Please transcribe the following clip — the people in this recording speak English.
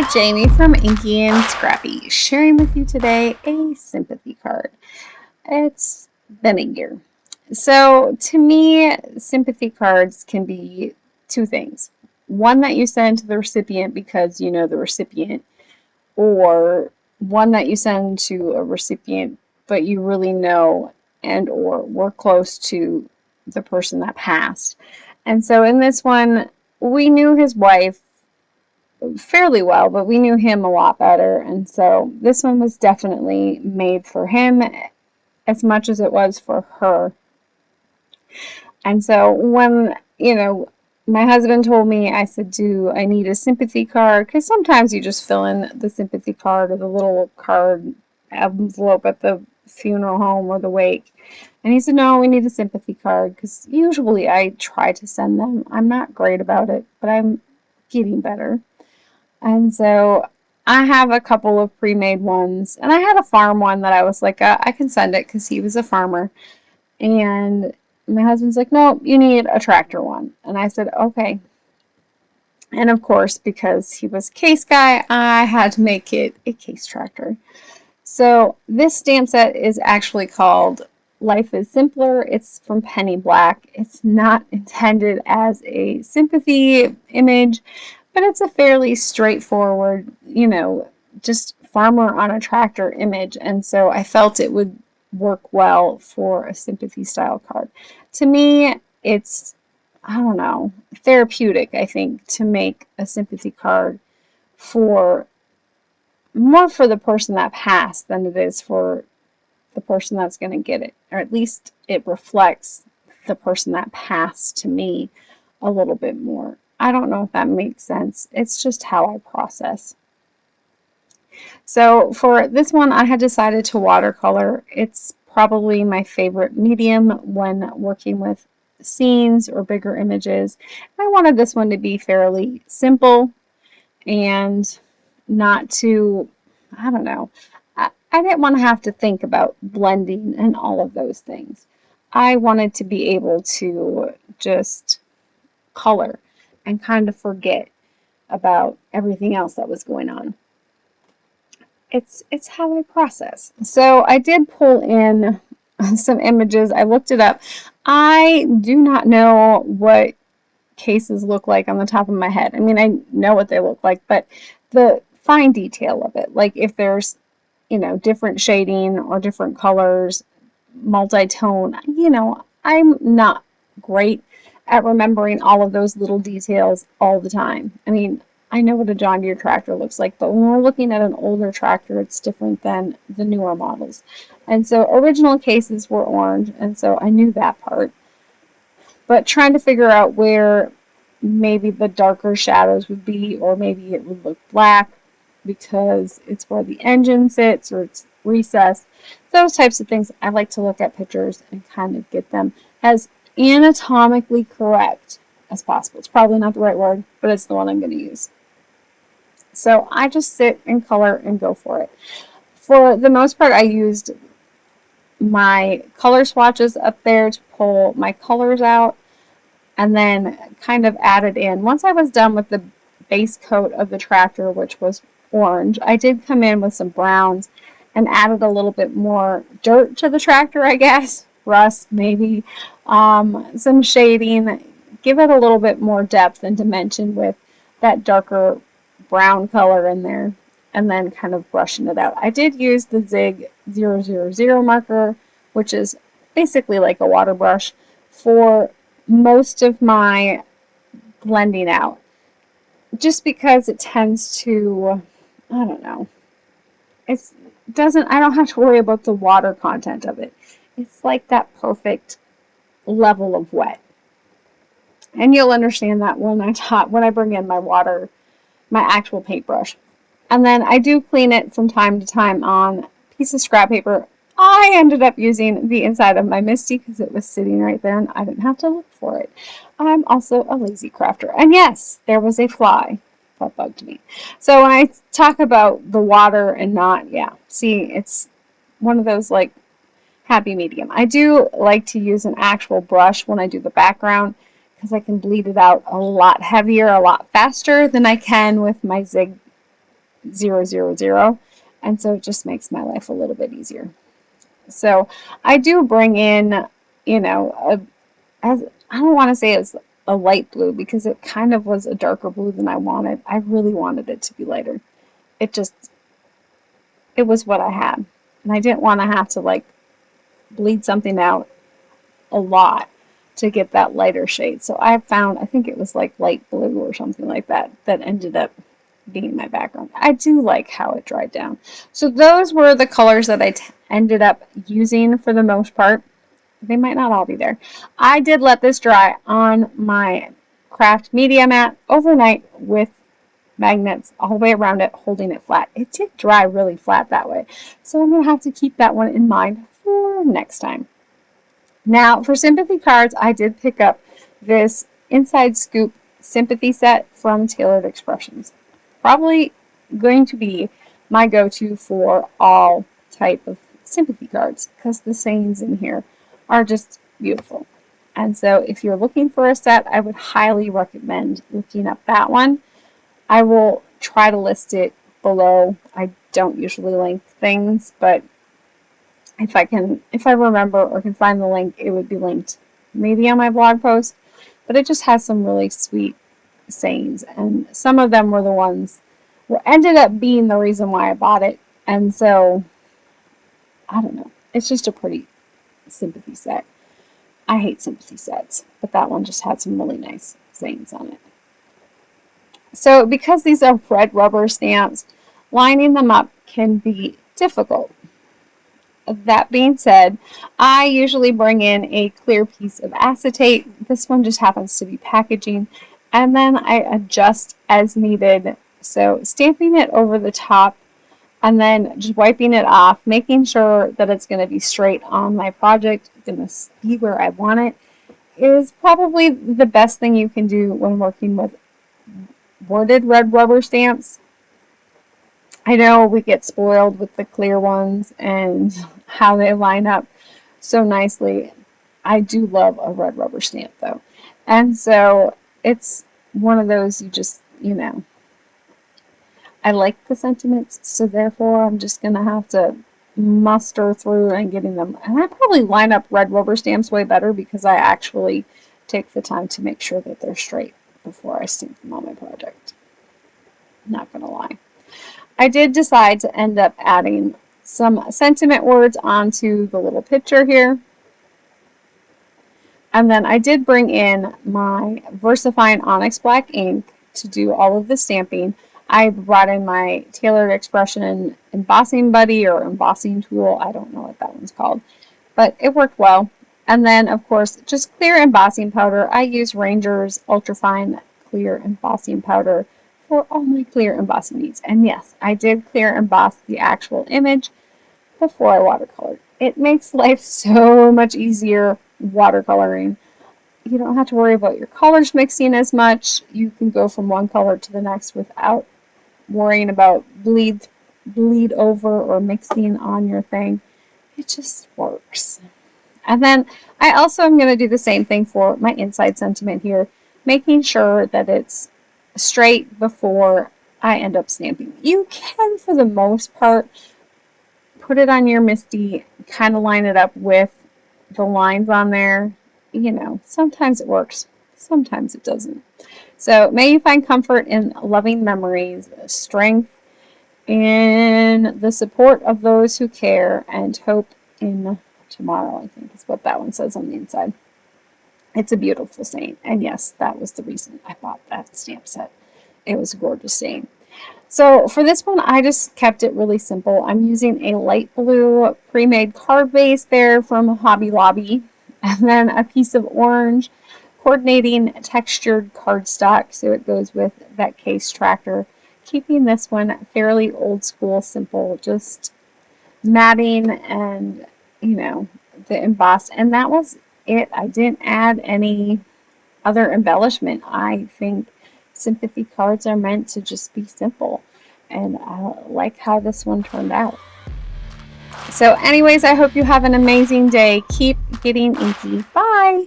Hello, Jamie from Inky&Scrappy, sharing with you today a sympathy card. It's been a year. So, to me, sympathy cards can be two things. One that you send to the recipient because you know the recipient, or one that you send to a recipient but you really know and or were close to the person that passed. And so in this one, we knew his wife fairly well, but we knew him a lot better. And so this one was definitely made for him as much as it was for her. And so when, my husband told me, I said, do I need a sympathy card? Because sometimes you just fill in the sympathy card or the little card envelope at the funeral home or the wake. And he said, no, we need a sympathy card, because usually I try to send them. I'm not great about it, but I'm getting better. And so I have a couple of pre-made ones, and I had a farm one that I was like, I can send it because he was a farmer. And my husband's like, no, you need a tractor one. And I said, okay. And of course, because he was a case guy, I had to make it a case tractor. So this stamp set is actually called Life is Simpler. It's from Penny Black. It's not intended as a sympathy image, but it's a fairly straightforward, just farmer on a tractor image. And so I felt it would work well for a sympathy style card. To me, it's, I don't know, therapeutic, I think, to make a sympathy card more for the person that passed than it is for the person that's going to get it. Or at least it reflects the person that passed to me a little bit more. I don't know if that makes sense. It's just how I process. So for this one, I had decided to watercolor. It's probably my favorite medium when working with scenes or bigger images. I wanted this one to be fairly simple and not too, I don't know, I didn't want to have to think about blending and all of those things. I wanted to be able to just color and kind of forget about everything else that was going on. It's how I process. So I did pull in some images. I looked it up. I do not know what cases look like on the top of my head. I mean, I know what they look like, but the fine detail of it, like if there's, different shading or different colors, multi-tone, I'm not great at remembering all of those little details all the time. I mean, I know what a John Deere tractor looks like, but when we're looking at an older tractor, it's different than the newer models. And so original cases were orange, and so I knew that part. But trying to figure out where maybe the darker shadows would be, or maybe it would look black because it's where the engine sits or it's recessed. Those types of things, I like to look at pictures and kind of get them as anatomically correct as possible. It's probably not the right word, but it's the one I'm going to use. So I just sit and color and go for it. For the most part, I used my color swatches up there to pull my colors out, and then kind of added in. Once I was done with the base coat of the tractor, which was orange, I did come in with some browns and added a little bit more dirt to the tractor, I guess. Rust, maybe. Some shading. Give it a little bit more depth and dimension with that darker brown color in there, and then kind of brushing it out. I did use the Zig 000 marker, which is basically like a water brush, for most of my blending out, just because it tends to, I don't know, I don't have to worry about the water content of it. It's like that perfect level of wet. And you'll understand that when I bring in my actual paintbrush. And then I do clean it from time to time on a piece of scrap paper. I ended up using the inside of my Misty because it was sitting right there and I didn't have to look for it. I'm also a lazy crafter. And yes, there was a fly that bugged me. So when I talk about the water and not, see, it's one of those like happy medium. I do like to use an actual brush when I do the background, because I can bleed it out a lot heavier, a lot faster than I can with my Zig 000, and so it just makes my life a little bit easier. So I do bring in, you know, as I don't want to say it's a light blue because it kind of was a darker blue than I wanted. I really wanted it to be lighter. It was what I had, and I didn't want to have to like bleed something out a lot to get that lighter shade. So I found, I think it was like light blue or something like that, that ended up being my background. I do like how it dried down. So those were the colors that I ended up using for the most part. They might not all be there. I did let this dry on my craft media mat overnight with magnets all the way around it, holding it flat. It did dry really flat that way. So I'm going to have to keep that one in mind for next time. Now, for sympathy cards, I did pick up this Inside Scoop sympathy set from Tayored Expressions. Probably going to be my go-to for all type of sympathy cards because the sayings in here are just beautiful. And so if you're looking for a set, I would highly recommend looking up that one. I will try to list it below. I don't usually link things, but if I remember or can find the link, it would be linked maybe on my blog post. But it just has some really sweet sayings, and some of them were the ones that ended up being the reason why I bought it. And so, I don't know. It's just a pretty sympathy set. I hate sympathy sets, but that one just had some really nice sayings on it. So because these are red rubber stamps, lining them up can be difficult. That being said, I usually bring in a clear piece of acetate. This one just happens to be packaging, and then I adjust as needed. So stamping it over the top and then just wiping it off, making sure that it's going to be straight on my project, going to be where I want it, is probably the best thing you can do when working with worded red rubber stamps. I know we get spoiled with the clear ones and how they line up so nicely. I do love a red rubber stamp though. And so it's one of those you just, I like the sentiments, so therefore I'm just going to have to muster through and getting them. And I probably line up red rubber stamps way better because I actually take the time to make sure that they're straight before I stamp them on my project. Not going to lie. I did decide to end up adding some sentiment words onto the little picture here. And then I did bring in my VersaFine Onyx black ink to do all of the stamping. I brought in my Tayored Expression embossing buddy or embossing tool. I don't know what that one's called, but it worked well. And then, of course, just clear embossing powder. I use Ranger's Ultrafine Clear Embossing Powder for all my clear embossing needs. And yes, I did clear emboss the actual image before I watercolored. It makes life so much easier watercoloring. You don't have to worry about your colors mixing as much. You can go from one color to the next without worrying about bleed over or mixing on your thing. It just works. And then I also am going to do the same thing for my inside sentiment here, making sure that it's straight before I end up stamping. You can, for the most part, put it on your MISTI, kind of line it up with the lines on there. Sometimes it works, sometimes it doesn't. So may you find comfort in loving memories, strength in the support of those who care, and hope in tomorrow, I think is what that one says on the inside. It's a beautiful saying, and yes, that was the reason I bought that stamp set. It was a gorgeous saying. So for this one, I just kept it really simple. I'm using a light blue pre-made card base there from Hobby Lobby, and then a piece of orange coordinating textured cardstock, so it goes with that case tractor. Keeping this one fairly old school, simple, just matting and, the emboss. And that was it. I didn't add any other embellishment. I think sympathy cards are meant to just be simple, and I like how this one turned out. So anyways, I hope you have an amazing day. Keep getting inky. Bye!